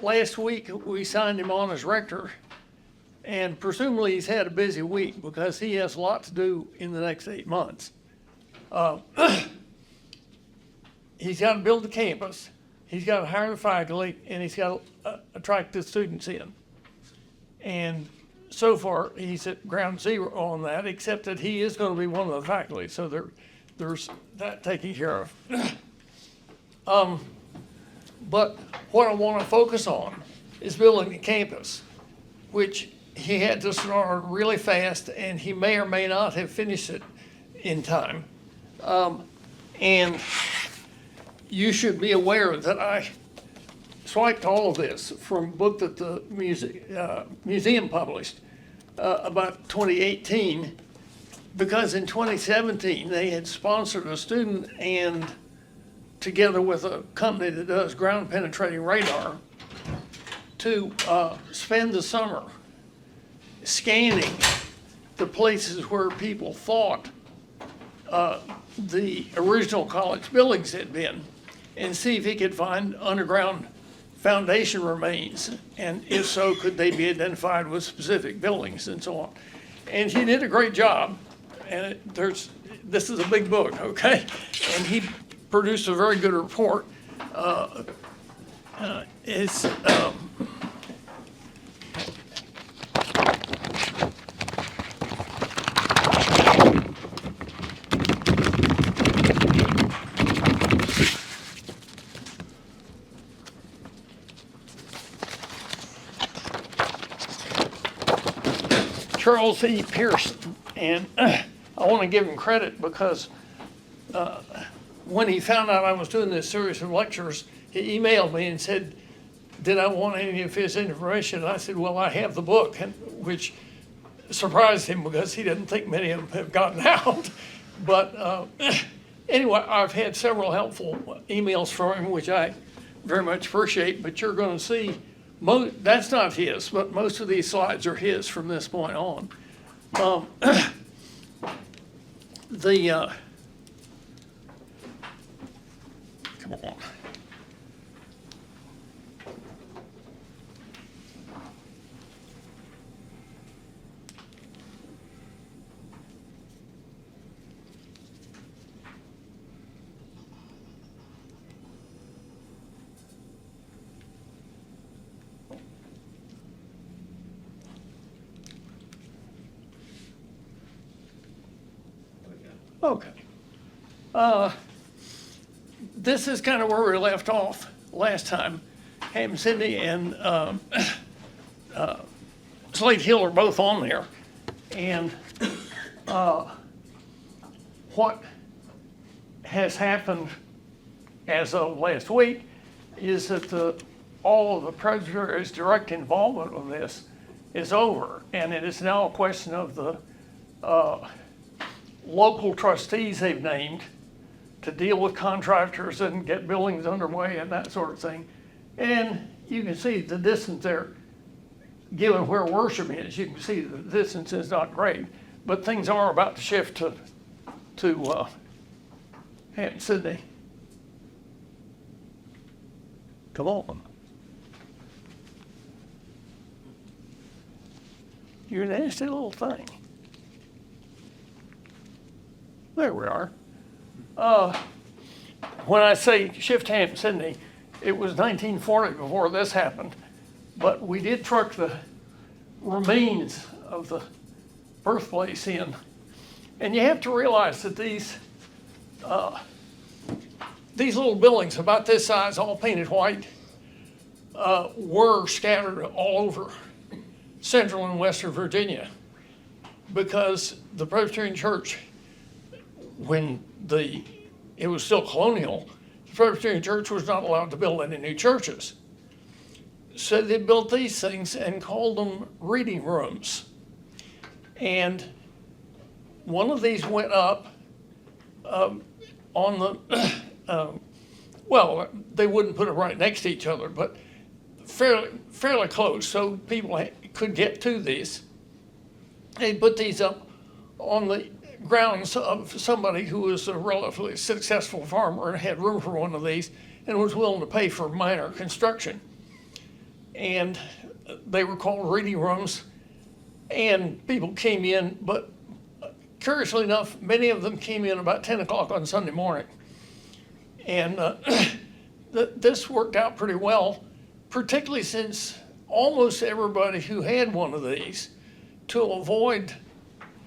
last week we signed him on as rector, and presumably he's had a busy week because he has a lot to do in the next 8 months. He's got to build the campus, he's got to hire the faculty, and he's got to attract the students in. And so far, he's at ground zero on that, except that he is going to be one of the faculty, so there's that taken care of. But what I want to focus on is building the campus, which he had to start really fast, and he may or may not have finished it in time. And you should be aware that I swiped all of this from a book that the museum published about 2018, because in 2017 they had sponsored a student, and together with a company that does ground penetrating radar, to spend the summer scanning the places where people thought the original college buildings had been, and see if he could find underground foundation remains, and if so, could they be identified with specific buildings and so on. And he did a great job, and this is a big book, okay? And he produced a very good report. Charles E. Pearson, and I want to give him credit because when he found out I was doing this series of lectures, he emailed me and said, did I want any of his information? And I said, well, I have the book, which surprised him because he didn't think many of them have gotten out. But anyway, I've had several helpful emails from him, which I very much appreciate, but you're going to see that's not his, but most of these slides are his from this point on. Come on. Okay. This is kind of where we left off last time. Hampden-Sydney and Slate Hill are both on there. And what has happened as of last week is that all of the Presbytery's direct involvement with this is over. And it is now a question of the local trustees they've named to deal with contractors and get buildings underway and that sort of thing. And you can see the distance there, given where worship is, you can see the distance is not great, but things are about to shift to Hampden-Sydney. Come on. You're a nasty little thing. There we are. When I say shift Hampden-Sydney, it was 1940 before this happened, but we did truck the remains of the birthplace in. And you have to realize that these little buildings about this size, all painted white, were scattered all over Central and Western Virginia, because the Presbyterian Church, when it was still colonial, the Presbyterian Church was not allowed to build any new churches. So they built these things and called them reading rooms. And one of these went up on the, well, they wouldn't put it right next to each other, but fairly close, so people could get to these. They put these up on the grounds of somebody who was a relatively successful farmer and had room for one of these and was willing to pay for minor construction. and they were called reading rooms, and people came in, but curiously enough, many of them came in about 10 o'clock on Sunday morning. And this worked out pretty well, particularly since almost everybody who had one of these, to avoid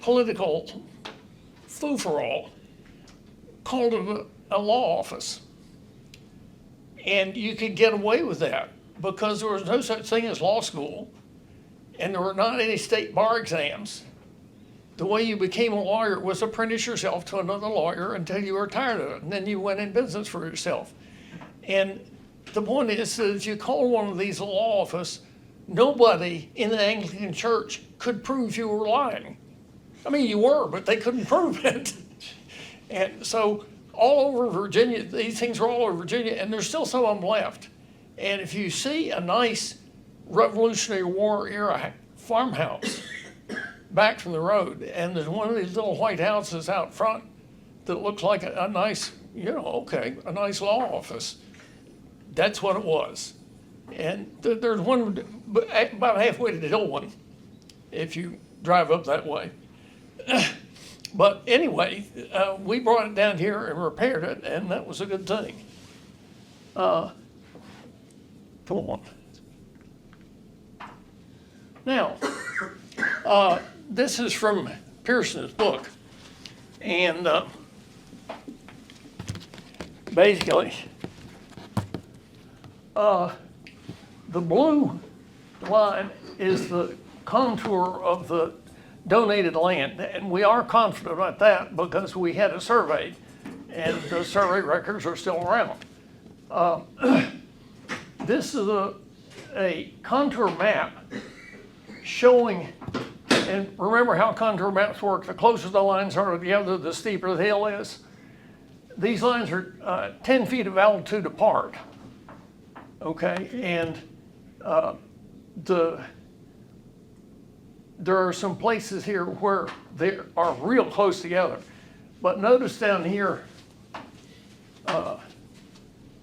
political frou-for-all, called it a law office. And you could get away with that because there was no such thing as law school, and there were not any state bar exams. The way you became a lawyer was apprentice yourself to another lawyer until you were tired of it, and then you went in business for yourself. And the point is that if you call one of these a law office, nobody in the Anglican Church could prove you were lying. I mean, you were, but they couldn't prove it. And so all over Virginia, these things are all over Virginia, and there's still some of them left. And if you see a nice Revolutionary War era farmhouse back from the road, and there's one of these little white houses out front that looks like a nice, a nice law office, that's what it was. And there's one about halfway to Dillon if you drive up that way. But anyway, we brought it down here and repaired it, and that was a good thing. Come on. Now, this is from Pearson's book, and basically, the blue line is the contour of the donated land, and we are confident about that because we had it surveyed, and the survey records are still around. This is a contour map showing, and remember how contour maps work, the closer the lines are together, the steeper the hill is. These lines are 10 feet of altitude apart, okay, and there are some places here where they are real close together. But notice down here,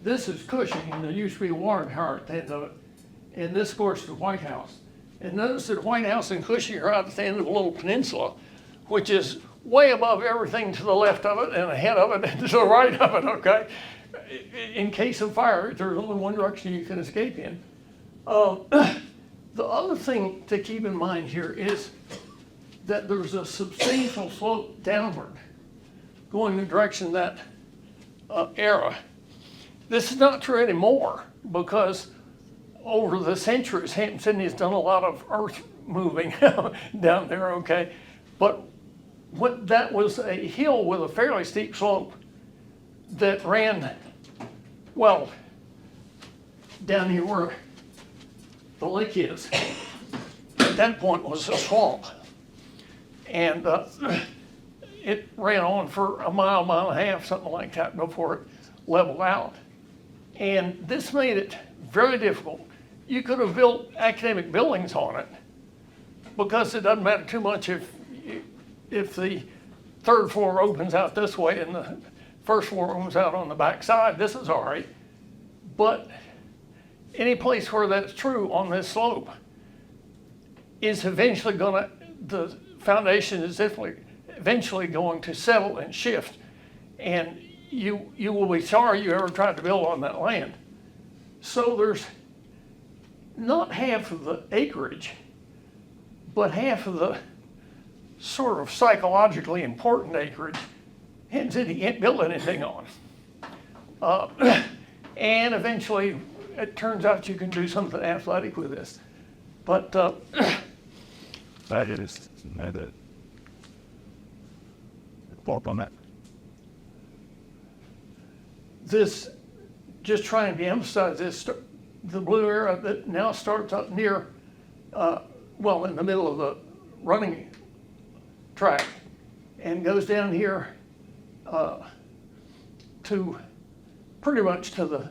this is Cushing, and there used to be a water tower at the end of it. And this, of course, is the White House. And notice that White House and Cushing are out at the end of a little peninsula, which is way above everything to the left of it and ahead of it and to the right of it, okay? In case of fire, there's only one direction you can escape in. The other thing to keep in mind here is that there's a substantial slope downward going in the direction of that era. This is not true anymore because over the centuries, Hampden-Sydney has done a lot of earth moving down there, okay? But that was a hill with a fairly steep slope that ran, well, down here where the lake is. At that point was a swamp. And it ran on for a mile, mile and a half, something like that, before it leveled out. And this made it very difficult. You could have built academic buildings on it because it doesn't matter too much if the third floor opens out this way and the first floor opens out on the back side. This is all right. But any place where that's true on this slope is eventually the foundation is eventually going to settle and shift. And you will be sorry you ever tried to build on that land. So there's not half of the acreage, but half of the sort of psychologically important acreage Hampden-Sydney can't build anything on. And eventually it turns out you can do something athletic with this. But that is the plot on that. This, just trying to emphasize this, the blue area that now starts up near, in the middle of the running track and goes down here to pretty much to the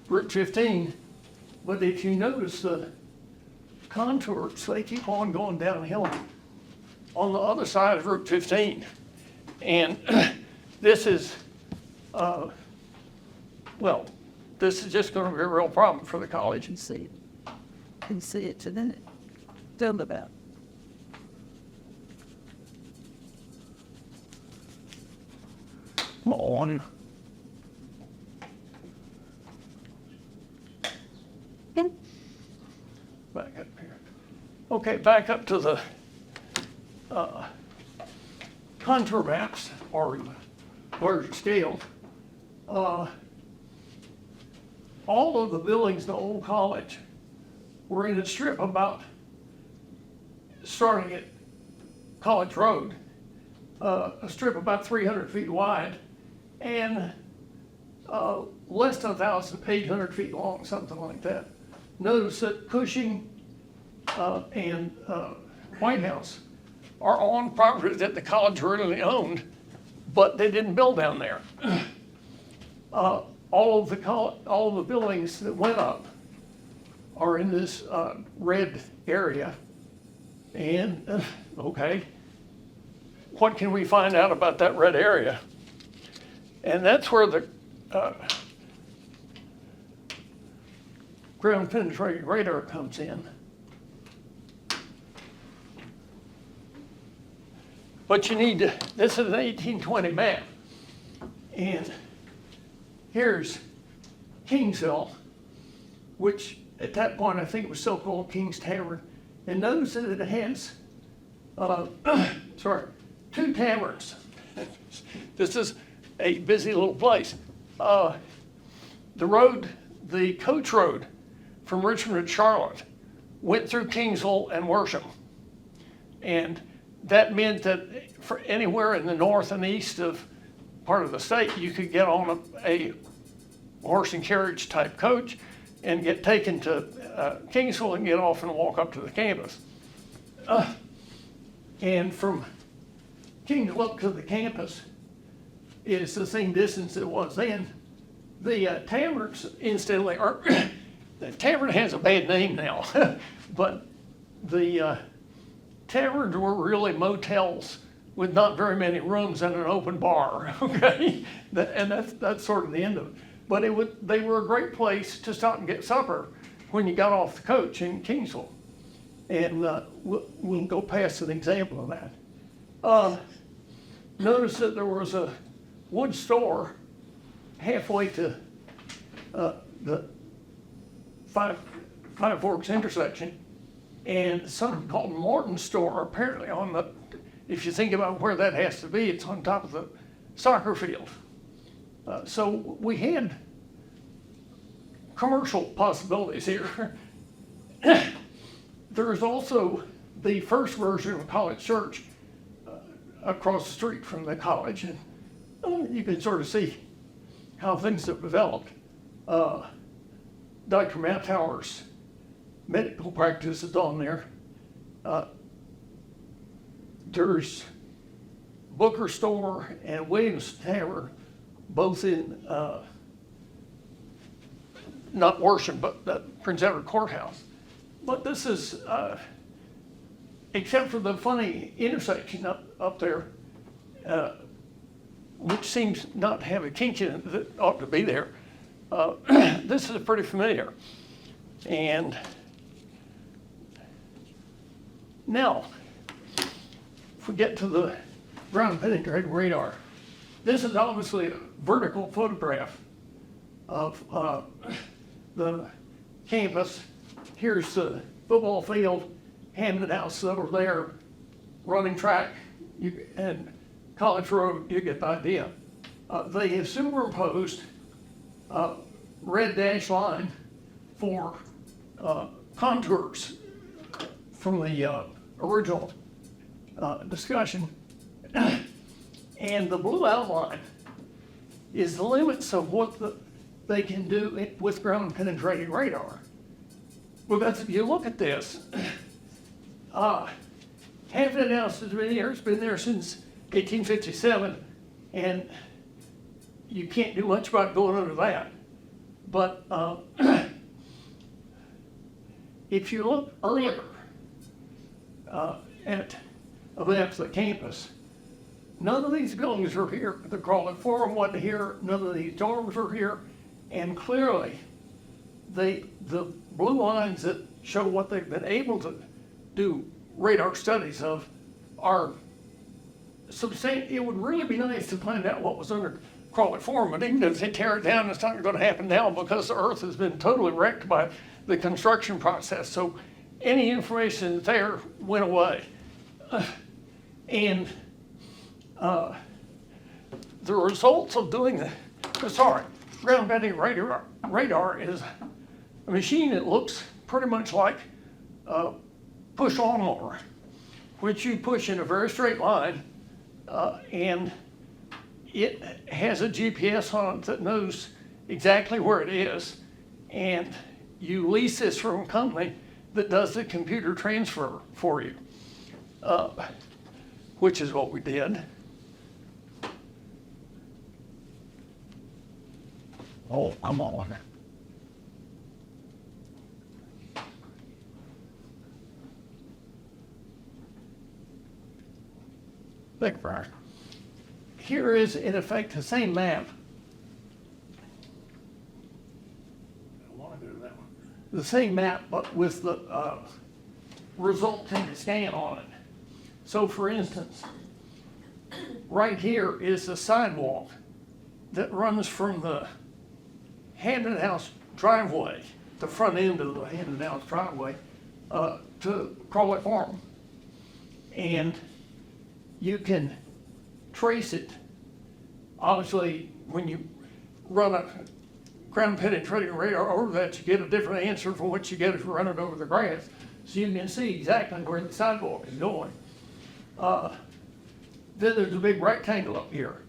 Route 15. But if you notice the contours, they keep on going downhill on the other side of Route 15. And this is, this is just gonna be a real problem for the college. Can see it. Can see it, and then tell them about. Come on. Back up here. Okay, back up to the contour maps or larger scale. All of the buildings in the old college were in a strip about starting at College Road, a strip about 300 feet wide and less than 1,800 feet long, something like that. Notice that Cushing and White House are on property that the college originally owned, but they didn't build down there. All of the buildings that went up are in this red area. And okay, what can we find out about that red area? And that's where the ground penetrating radar comes in. But you need to, this is an 1820 map. And here's Kingsville, which at that point I think it was still called King's Tavern. And notice that it has, two taverns. This is a busy little place. The coach road from Richmond to Charlotte went through Kingsville and Worsham. And that meant that for anywhere in the north and east of part of the state, you could get on a horse and carriage type coach and get taken to Kingsville and get off and walk up to the campus. And from Kingsville up to the campus is the same distance it was then. The taverns, incidentally, are the tavern has a bad name now, but the taverns were really motels with not very many rooms and an open bar. Okay, and that's sort of the end of it. But they were a great place to stop and get supper when you got off the coach in Kingsville, and we'll go past an example of that. Notice that there was a wood store halfway to the Five Forks intersection, and something called Morton's store apparently on the, if you think about where that has to be, it's on top of the soccer field. So we had commercial possibilities here. There's also the first version of College Church across the street from the college, and you can sort of see how things have developed. Dr. Matt Tower's medical practice is on there. There's Booker Store and Williams Tavern, both in not Worsham, but Prince Edward Courthouse. But this is, except for the funny intersection up there, which seems not to have a kink in it that ought to be there, this is pretty familiar. And now, if we get to the ground penetrating radar, this is obviously a vertical photograph of the campus. Here's the football field, Hampden House over there, running track, and College Road, you get the idea. They have superimposed a red dash line for contours from the original discussion. And the blue outline is the limits of what they can do with ground penetrating radar. Because if you look at this, Hampden House has been here, it's been there since 1857, and you can't do much about going under that. But if you look earlier at events at the campus, none of these buildings are here. The Crawley Forum wasn't here, none of these dorms are here, And clearly, the blue lines that show what they've been able to do radar studies of are substantial. It would really be nice to find out what was under crawling form, but even if they tear it down, it's not going to happen now because the earth has been totally wrecked by the construction process. So any information there went away. And the results of doing ground bending radar is a machine that looks pretty much like a push lawnmower, which you push in a very straight line, and it has a GPS on it that knows exactly where it is, and you lease this from a company that does the computer transfer for you, which is what we did. Oh, I'm on. Thank you, Brian. Here is, in effect, the same map. I want to go to that one. The same map, but with the resulting scan on it. So, for instance, right here is the sidewalk that runs from the Hampden House driveway, the front end of the Hampden House driveway, to Crawley Farm. And you can trace it. Obviously, when you run a ground penetrating radar over that, you get a different answer from what you get if you run it over the grass. So you can see exactly where the sidewalk is going. Then there's a big rectangle up here,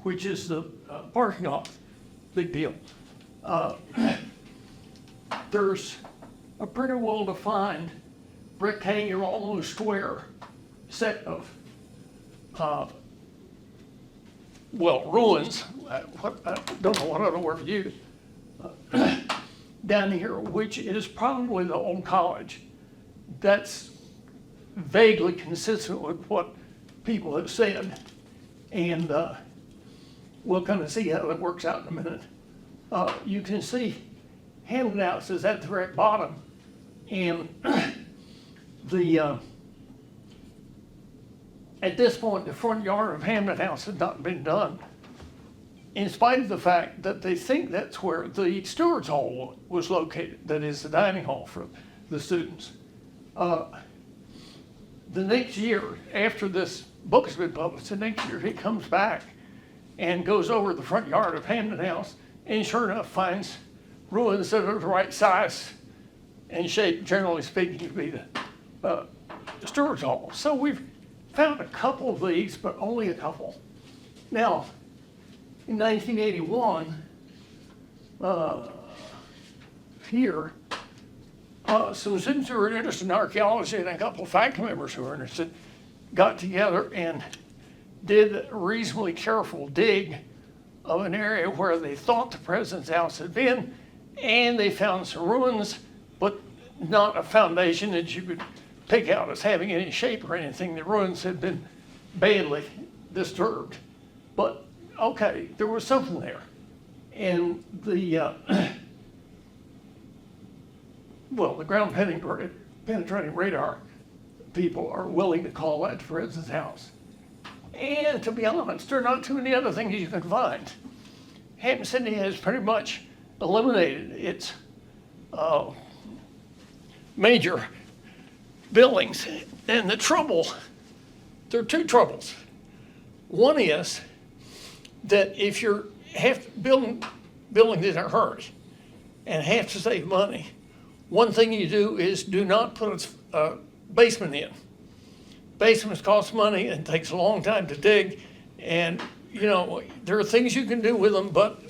which is the parking lot. Big deal. There's a pretty well-defined rectangular, almost square set of ruins. I don't know what other word to use. Down here, which is probably the old college. That's vaguely consistent with what people have said, and we'll kind of see how it works out in a minute. You can see Hampden House is at the very bottom, and at this point, the front yard of Hampden House has not been done, in spite of the fact that they think that's where the Stewards Hall was located, that is the dining hall for the students. The next year, after this book has been published, the next year he comes back and goes over the front yard of Hampden House, and sure enough finds ruins that are the right size and shape, generally speaking, to be the Stewards Hall. So we've found a couple of these, but only a couple. Now, in 1981, here, some students who were interested in archaeology and a couple of faculty members who were interested got together and did a reasonably careful dig of an area where they thought the president's house had been, and they found some ruins, but not a foundation that you could pick out as having any shape or anything. The ruins had been badly disturbed. But, okay, there was something there. And the ground penetrating radar people are willing to call that the president's house. And to be honest, there are not too many other things you can find. Hampden-Sydney has pretty much eliminated its major buildings. And there are two troubles. One is that if you're building in a hurry and have to save money, one thing you do is do not put a basement in. Basements cost money and takes a long time to dig, and there are things you can do with them, but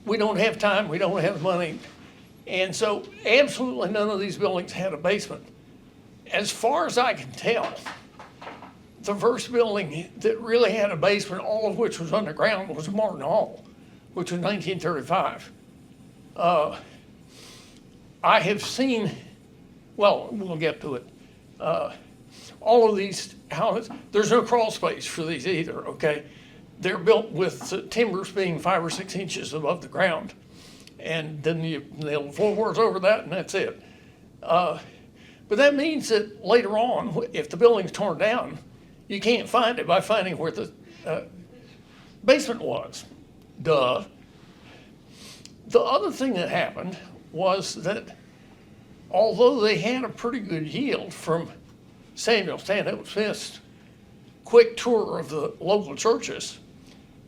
we don't have time, we don't have money, and so absolutely none of these buildings had a basement. As far as I can tell, the first building that really had a basement, all of which was underground, was Martin Hall, which was 1935. I have seen, we'll get to it. All of these houses, there's no crawl space for these either, okay? They're built with timbers being 5 or 6 inches above the ground. and then you nail 4 words over that, and that's it. But that means that later on, if the building's torn down, you can't find it by finding where the basement was. Duh. The other thing that happened was that although they had a pretty good yield from Samuel Stanhope Smith's quick tour of the local churches,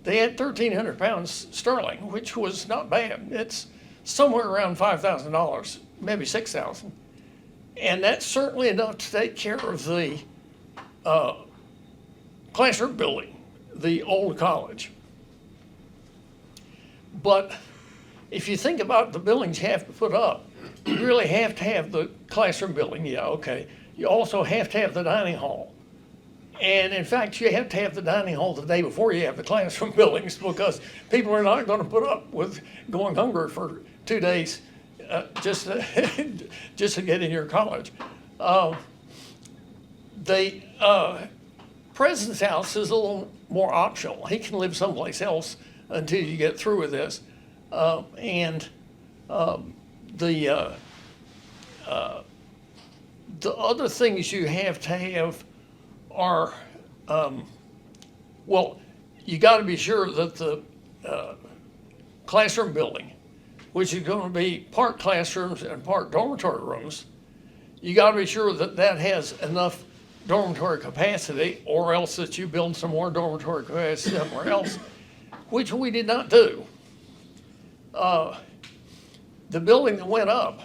they had 1,300 pounds sterling, which was not bad. It's somewhere around $5,000, maybe $6,000. And that's certainly enough to take care of the classroom building, the old college. But if you think about the buildings you have to put up, you really have to have the classroom building, yeah, okay. You also have to have the dining hall. And in fact, you have to have the dining hall the day before you have the classroom buildings, because people are not going to put up with going hungry for 2 days just to get in your college. The president's house is a little more optional. He can live someplace else until you get through with this. The other things you have to have are, well, you got to be sure that the classroom building, which is going to be part classrooms and part dormitory rooms, you got to be sure that that has enough dormitory capacity, or else that you build some more dormitory capacity somewhere else, which we did not do. The building that went up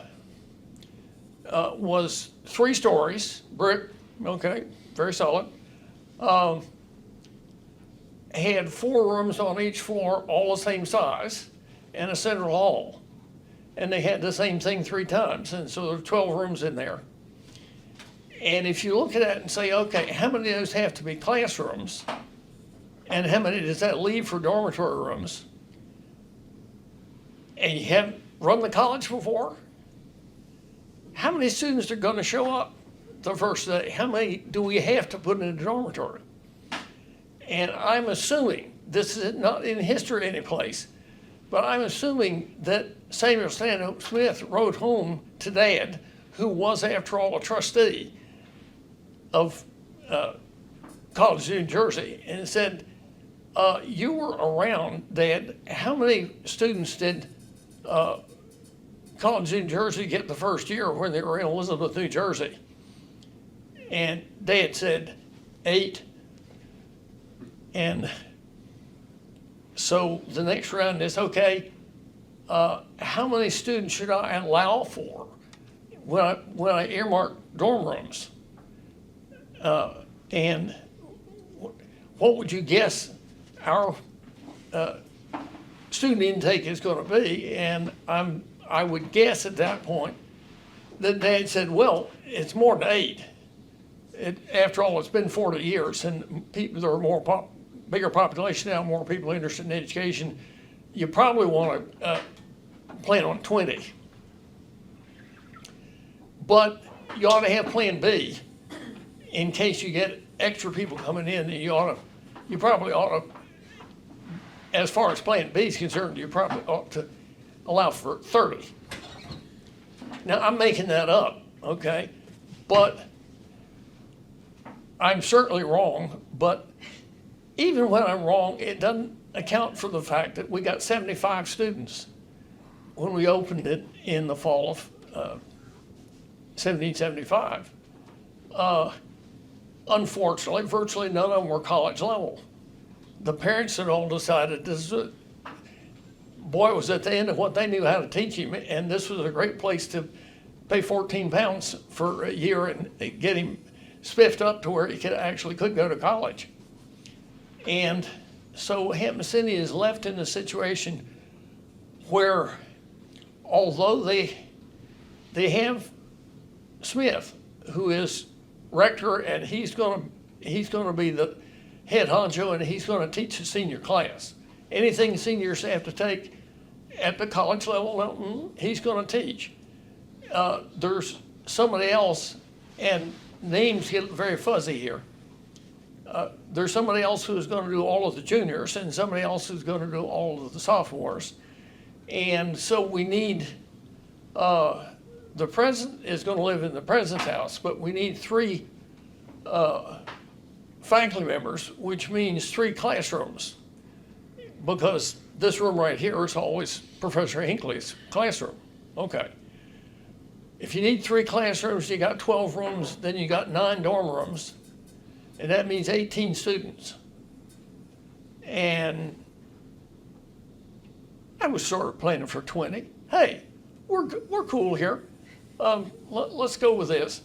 was 3 stories, brick, okay, very solid. Had 4 rooms on each floor, all the same size, and a central hall. And they had the same thing 3 times, and so there were 12 rooms in there. And if you look at that and say, okay, how many of those have to be classrooms, and how many does that leave for dormitory rooms? And you haven't run the college before? How many students are going to show up the first day? How many do we have to put in a dormitory? And I'm assuming, this is not in history anyplace, but I'm assuming that Samuel Stanhope Smith wrote home to Dad, who was, after all, a trustee of College of New Jersey, and said, you were around, Dad. How many students did College of New Jersey get the first year when they were in Elizabeth, New Jersey? And Dad said 8. And so the next round is, okay, how many students should I allow for when I earmark dorm rooms? And what would you guess our student intake is going to be? And I would guess at that point that Dad said, well, it's more than 8. After all, it's been 40 years, and there are bigger population now, more people interested in education. You probably want to plan on 20. But you ought to have plan B in case you get extra people coming in. And you probably ought to, as far as plan B is concerned, you probably ought to allow for 30. Now, I'm making that up, okay? But I'm certainly wrong, but even when I'm wrong, it doesn't account for the fact that we got 75 students when we opened it in the fall of 1775. Unfortunately, virtually none of them were college level. The parents had all decided boy was at the end of what they knew how to teach him, and this was a great place to pay 14 pounds for a year and get him spiffed up to where he could go to college. And so Hampden-Sydney is left in a situation where, although they have Smith, who is rector, and he's going to be the head honcho, and he's going to teach the senior class. Anything seniors have to take at the college level, he's going to teach. There's somebody else, and names get very fuzzy here. There's somebody else who's going to do all of the juniors, and somebody else who's going to do all of the sophomores. And so we need, the president is gonna live in the president's house, but we need 3 faculty members, which means 3 classrooms. Because this room right here is always Professor Hinckley's classroom. Okay. If you need 3 classrooms, you got 12 rooms, then you got 9 dorm rooms, and that means 18 students. And I was sort of planning for 20. Hey, we're cool here. Let's go with this.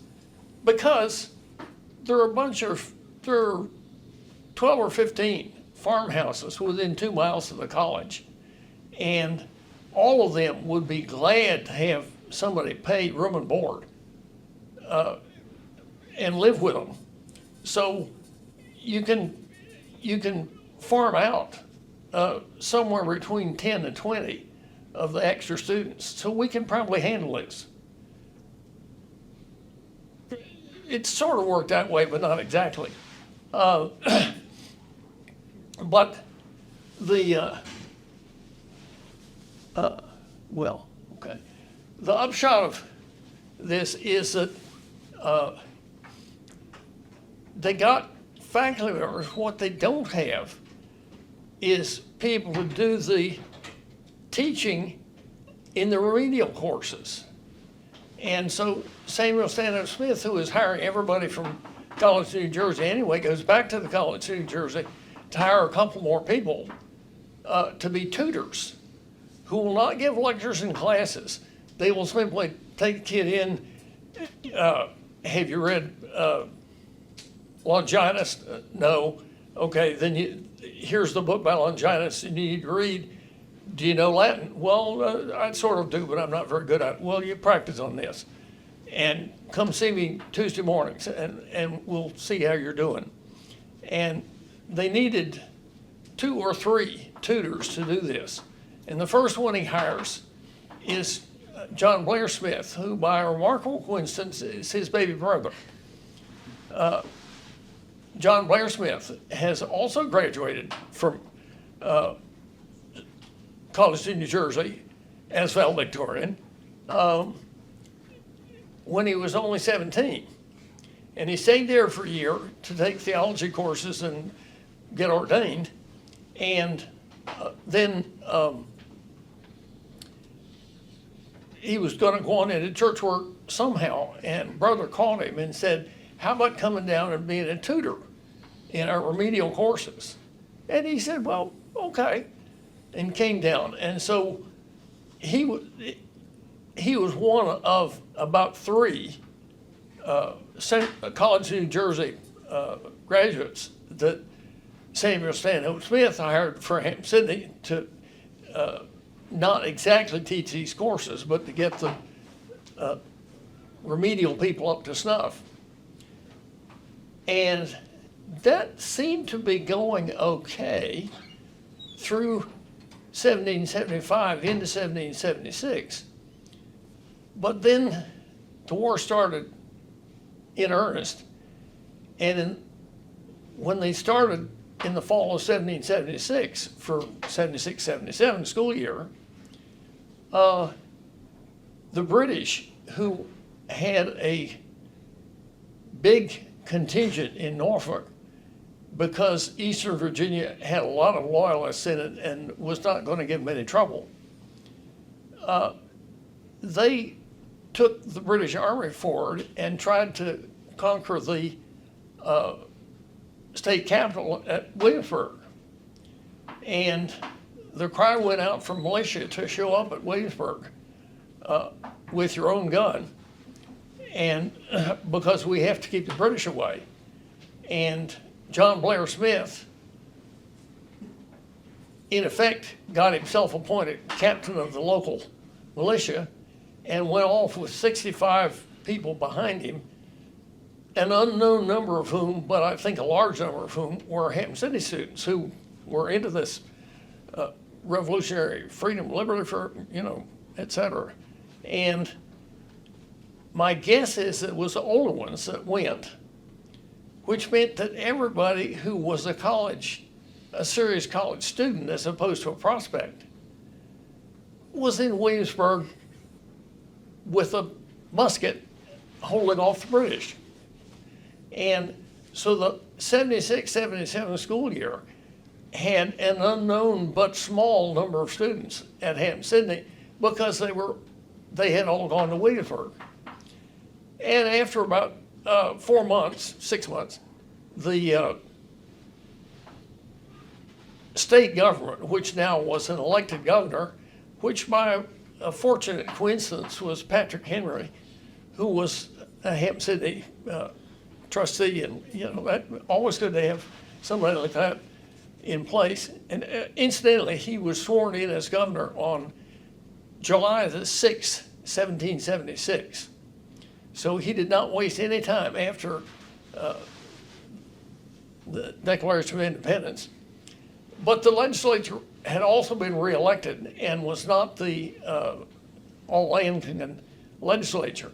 Because there are 12 or 15 farmhouses within 2 miles of the college. And all of them would be glad to have somebody pay room and board and live with them. So you can farm out somewhere between 10 and 20 of the extra students. So we can probably handle this. It's sort of worked that way, but not exactly. But the, well, okay. The upshot of this is that they got faculty members. What they don't have is people to do the teaching in the remedial courses. And so Samuel Stanhope Smith, who is hiring everybody from College of New Jersey anyway, goes back to the College of New Jersey to hire a couple more people to be tutors who will not give lectures and classes. They will simply take a kid in, have you read Longinus? No. Okay, then here's the book by Longinus you need to read. Do you know Latin? Well, I sort of do, but I'm not very good at it. Well, you practice on this. And come see me Tuesday mornings, and we'll see how you're doing. And they needed 2 or 3 tutors to do this. And the first one he hires is John Blair Smith, who by a remarkable coincidence is his baby brother. John Blair Smith has also graduated from College of New Jersey as valedictorian when he was only 17. And he stayed there for a year to take theology courses and get ordained. And then he was going to go on into church work somehow. And brother called him and said, how about coming down and being a tutor in our remedial courses? And he said, well, okay, and came down. And so he was one of about 3 College of New Jersey graduates that Samuel Stanhope Smith hired for Hampden-Sydney to not exactly teach these courses, but to get the remedial people up to snuff. And that seemed to be going okay through 1775 into 1776. But then the war started in earnest. And when they started in the fall of 1776 for 76-77 school year, the British, who had a big contingent in Norfolk because Eastern Virginia had a lot of loyalists in it and was not going to give them any trouble, they took the British Army forward and tried to conquer the state capital at Williamsburg. And the cry went out from militia to show up at Williamsburg with your own gun, and because we have to keep the British away. And John Blair Smith, in effect, got himself appointed captain of the local militia and went off with 65 people behind him, an unknown number of whom, but I think a large number of whom, were Hampden-Sydney students who were into this revolutionary freedom, liberty, for, et cetera. And my guess is it was the older ones that went, which meant that everybody who was a serious college student as opposed to a prospect, was in Williamsburg with a musket holding off the British. And so the 76-77 school year had an unknown but small number of students at Hampden-Sydney because they had all gone to Williamsburg. And after about 4 months, 6 months, the state government, which now was an elected governor, which by a fortunate coincidence was Patrick Henry, who was a Hampden-Sydney trustee, and that always good to have somebody like that in place. And incidentally, he was sworn in as governor on July the 6th, 1776. So he did not waste any time after the Declaration of Independence. But the legislature had also been reelected and was not the all-Anglican legislature.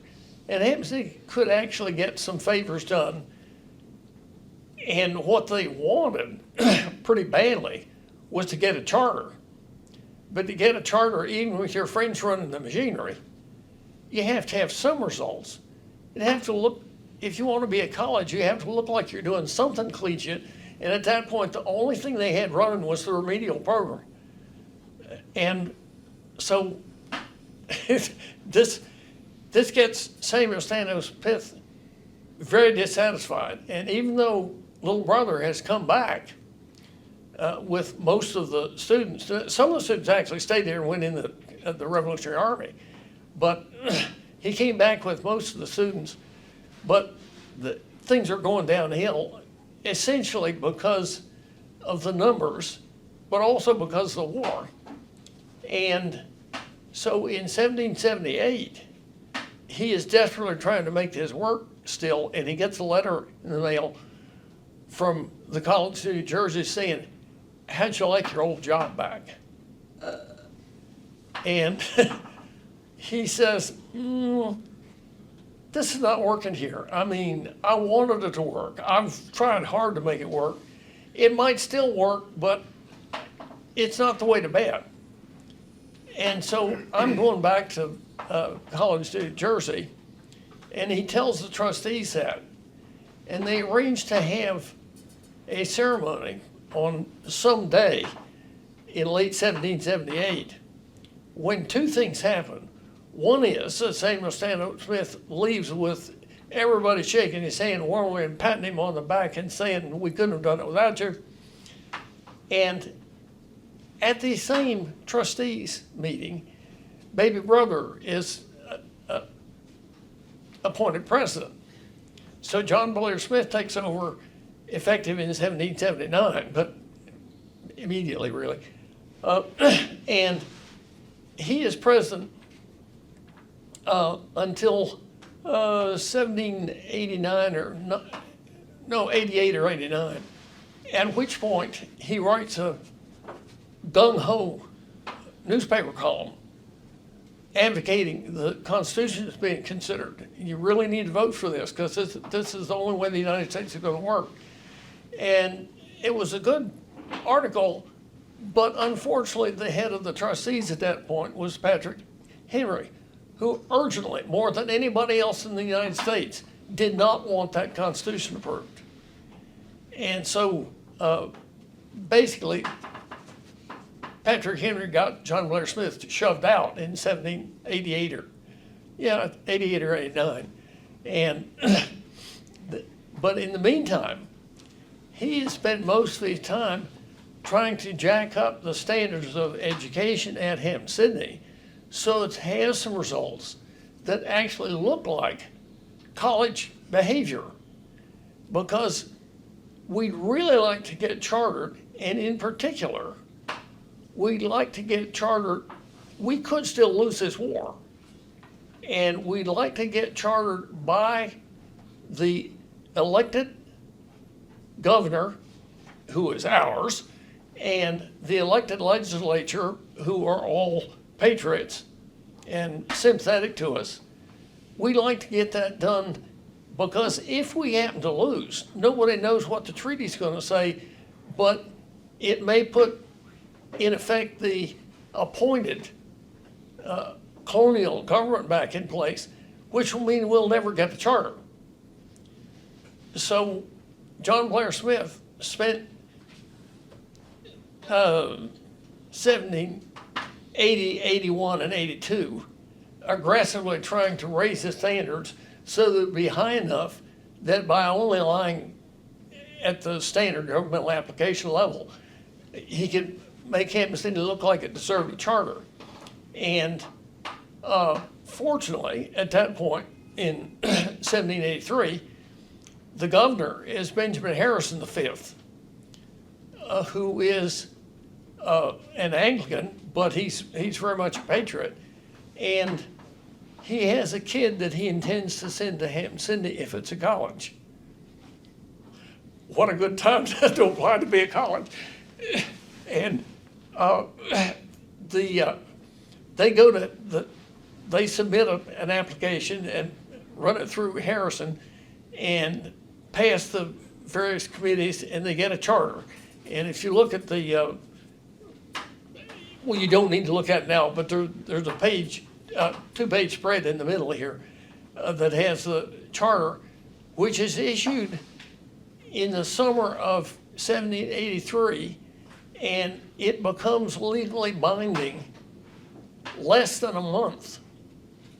And Hampden could actually get some favors done. And what they wanted pretty badly was to get a charter. But to get a charter, even with your friends running the machinery, you have to have some results. You have to look, if you want to be a college, you have to look like you're doing something collegiate. And at that point, the only thing they had running was the remedial program. And so this gets Samuel Stanhope Smith very dissatisfied. And even though little brother has come back with most of the students, some of the students actually stayed there and went in the Revolutionary Army. But he came back with most of the students, but things are going downhill, essentially because of the numbers, but also because of the war. And so in 1778, he is desperately trying to make this work still, and he gets a letter in the mail from the College of New Jersey saying, "How'd you like your old job back?" And he says, "This is not working here. I mean, I wanted it to work. I've tried hard to make it work. It might still work, but it's not the way to bet." And so I'm going back to College of New Jersey, and he tells the trustees that. And they arrange to have a ceremony on some day in late 1778 when two things happen. One is that Samuel Stanhope Smith leaves with everybody shaking his hand warmly and patting him on the back and saying, "We couldn't have done it without you." And at the same trustees meeting, baby brother is appointed president. So John Blair Smith takes over effective in 1779, but immediately really. And he is president until 1789 or no, 88 or 89, at which point he writes a gung-ho newspaper column advocating the Constitution is being considered. You really need to vote for this because this is the only way the United States is going to work. And it was a good article, but unfortunately the head of the trustees at that point was Patrick Henry, who urgently, more than anybody else in the United States, did not want that Constitution approved. And so basically, Patrick Henry got John Blair Smith shoved out in 1788 88 or 89. And but in the meantime, he has spent most of his time trying to jack up the standards of education at Hampden-Sydney so it has some results that actually look like college behavior. Because we'd really like to get chartered, and in particular, we'd like to get chartered. We could still lose this war, and we'd like to get chartered by the elected governor, who is ours, and the elected legislature, who are all patriots and sympathetic to us. We'd like to get that done because if we happen to lose, nobody knows what the treaty's going to say, but it may put in effect the appointed colonial government back in place, which will mean we'll never get the charter. So John Blair Smith spent 1780, 81, and 82 aggressively trying to raise the standards so that it'd be high enough that by only lying at the standard governmental application level, he could make Hampden-Sydney look like it deserved a charter. And fortunately, at that point in 1783, the governor is Benjamin Harrison V, who is an Anglican, but he's very much a patriot. And he has a kid that he intends to send to Hampden-Sydney if it's a college. What a good time to apply to be a college. And they submit an application and run it through Harrison and pass the various committees, and they get a charter. And if you look at the, well, you don't need to look at it now, but there's a page, two-page spread in the middle here that has the charter, which is issued in the summer of 1783, and it becomes legally binding less than a month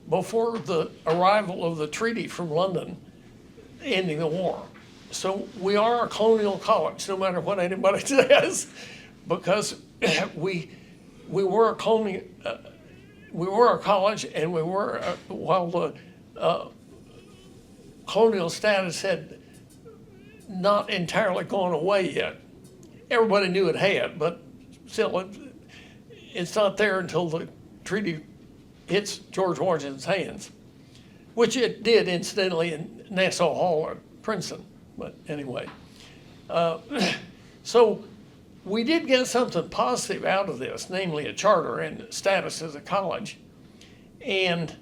before the arrival of the treaty from London ending the war. So we are a colonial college, no matter what anybody says, because we were a colonial, we were a college, and we were, while the colonial status had not entirely gone away yet. Everybody knew it had, but still, it's not there until the treaty hits George Washington's hands, which it did, incidentally, in Nassau Hall at Princeton. But anyway, so we did get something positive out of this, namely a charter and status as a college. And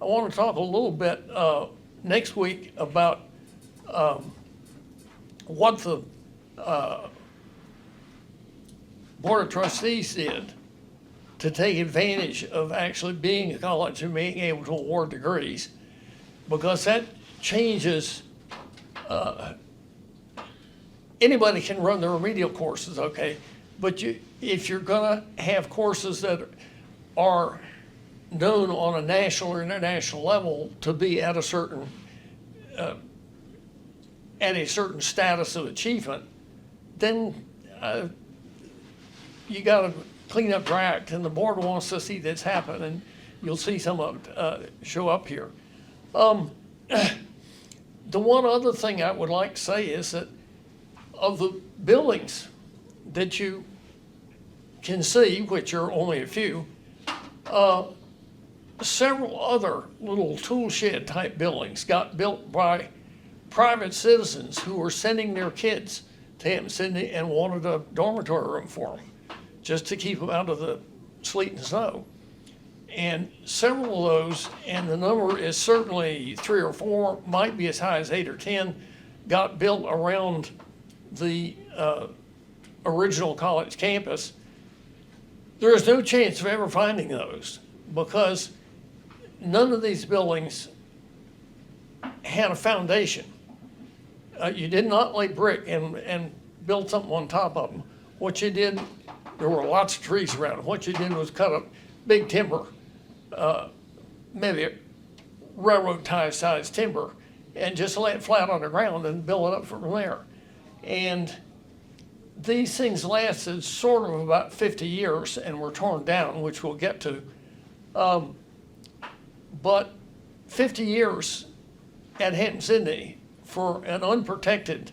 I want to talk a little bit next week about what the Board of Trustees did to take advantage of actually being a college and being able to award degrees, because that changes. Anybody can run the remedial courses, okay, but if you're gonna have courses that are known on a national or international level to be at a certain status of achievement, then you gotta clean up your act, and the board wants to see this happen, and you'll see some of it show up here. The one other thing I would like to say is that of the buildings that you can see, which are only a few, several other little tool shed type buildings got built by private citizens who were sending their kids to Hampden-Sydney and wanted a dormitory room for them, just to keep them out of the sleet and snow. And several of those, and the number is certainly 3 or 4, might be as high as 8 or 10, got built around the original college campus. There is no chance of ever finding those, because none of these buildings had a foundation. You did not lay brick and build something on top of them. What you did, there were lots of trees around. What you did was cut up big timber, maybe railroad tie size timber, and just lay it flat on the ground and build it up from there. And these things lasted sort of about 50 years and were torn down, which we'll get to. But 50 years at Hampden-Sydney for an unprotected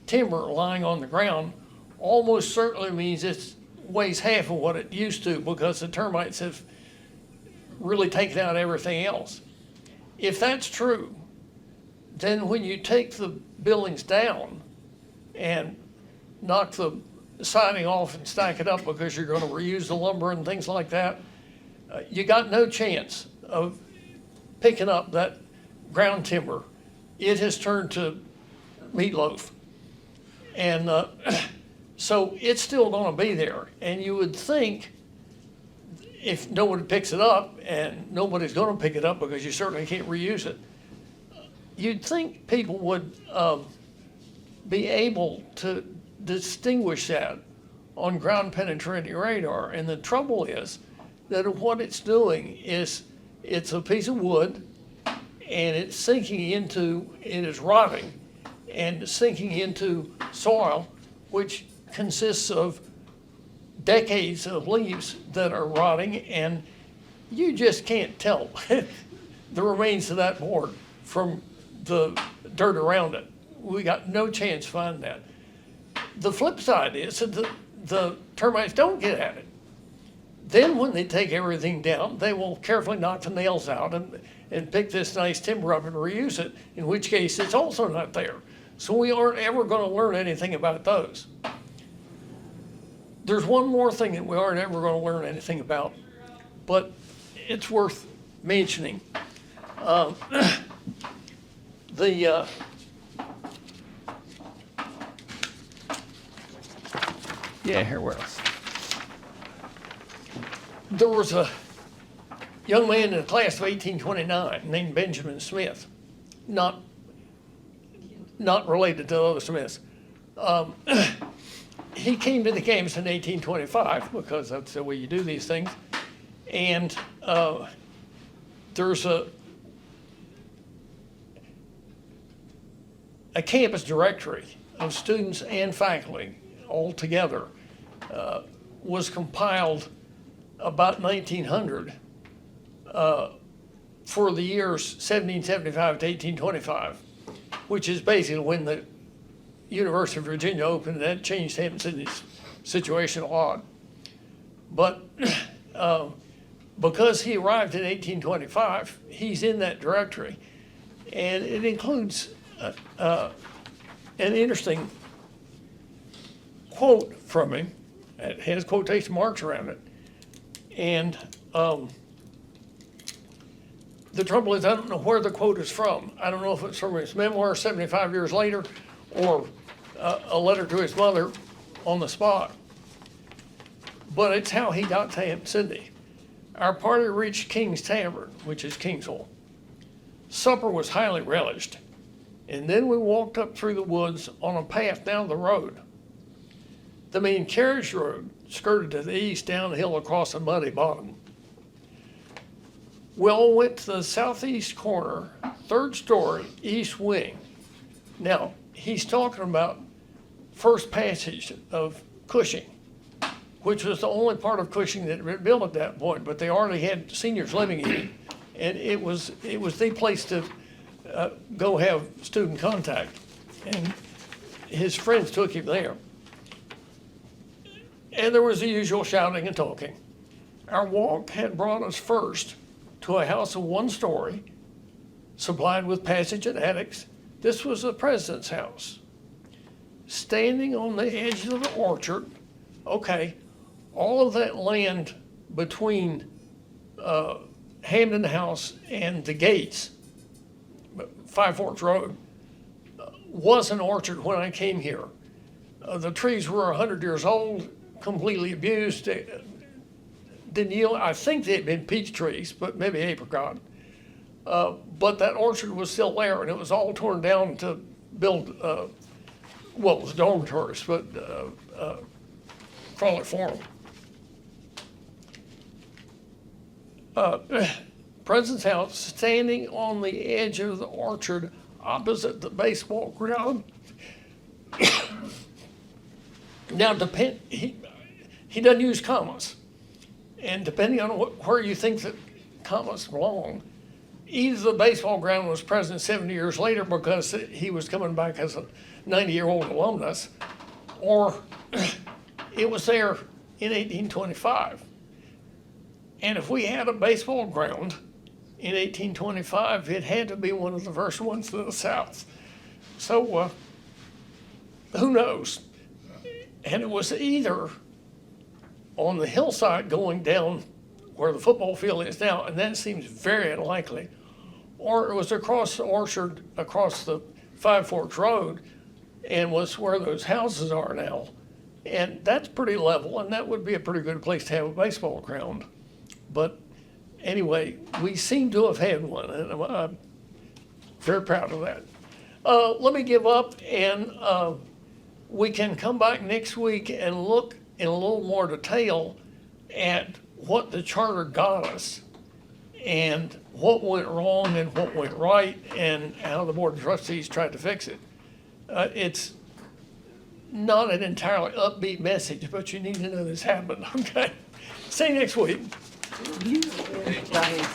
timber lying on the ground almost certainly means it weighs half of what it used to, because the termites have really taken out everything else. If that's true, then when you take the buildings down and knock the siding off and stack it up because you're going to reuse the lumber and things like that, you got no chance of picking up that ground timber. It has turned to meatloaf. And so it's still going to be there. And you would think, if nobody picks it up, and nobody's gonna pick it up because you certainly can't reuse it, you'd think people would be able to distinguish that on ground penetrating radar. And the trouble is that what it's doing is it's a piece of wood and it's sinking into, it is rotting and sinking into soil, which consists of decades of leaves that are rotting, and you just can't tell the remains of that board from the dirt around it. We got no chance finding that. The flip side is that the termites don't get at it. Then when they take everything down, they will carefully knock the nails out and pick this nice timber up and reuse it, in which case it's also not there. So we aren't ever gonna learn anything about those. There's one more thing that we aren't ever gonna learn anything about, but it's worth mentioning. Yeah, here with us. There was a young man in the class of 1829 named Benjamin Smith, not related to the other Smiths. He came to the campus in 1825 because that's the way you do these things. And there's a campus directory of students and faculty all together was compiled about 1900 for the years 1775 to 1825, which is basically when the University of Virginia opened. That changed Hampden-Sydney's situation a lot. But because he arrived in 1825, he's in that directory. And it includes an interesting quote from him. It has quotation marks around it. And the trouble is, I don't know where the quote is from. I don't know if it's from his memoir 75 years later or a letter to his mother on the spot. But it's how he got to Hampden-Sydney. Our party reached King's Tavern, which is Kingsville. Supper was highly relished, and then we walked up through the woods on a path down the road. The main carriage road skirted to the east down the hill across a muddy bottom. We all went to the southeast corner, third story, east wing. Now, he's talking about first passage of Cushing, which was the only part of Cushing that had been built at that point, but they already had seniors living in it. And it was the place to go have student contact. And his friends took him there. And there was the usual shouting and talking. Our walk had brought us first to a house of one story, supplied with passage and attics. This was the president's house. Standing on the edge of the orchard, okay, all of that land between Hampden House and the gates, Five Forks Road, was an orchard when I came here. The trees were 100 years old, completely abused. Didn't yield. I think they had been peach trees, but maybe apricot. But that orchard was still there, and it was all torn down to build, well, it was dormitories, but Frolic Forum. President's house, standing on the edge of the orchard opposite the baseball ground. Now, he doesn't use commas. And depending on where you think that commas belong, either the baseball ground was present 70 years later because he was coming back as a 90-year-old alumnus, or it was there in 1825. And if we had a baseball ground in 1825, it had to be one of the first ones to the south. So who knows? And it was either on the hillside going down where the football field is now, and that seems very unlikely, or it was across the orchard, across the Five Forks Road, and was where those houses are now. And that's pretty level, and that would be a pretty good place to have a baseball ground. But anyway, we seem to have had one, and I'm very proud of that. Let me give up, and we can come back next week and look in a little more detail at what the charter got us and what went wrong and what went right and how the Board of Trustees tried to fix it. It's not an entirely upbeat message, but you need to know this happened, okay? See you next week. You, guys,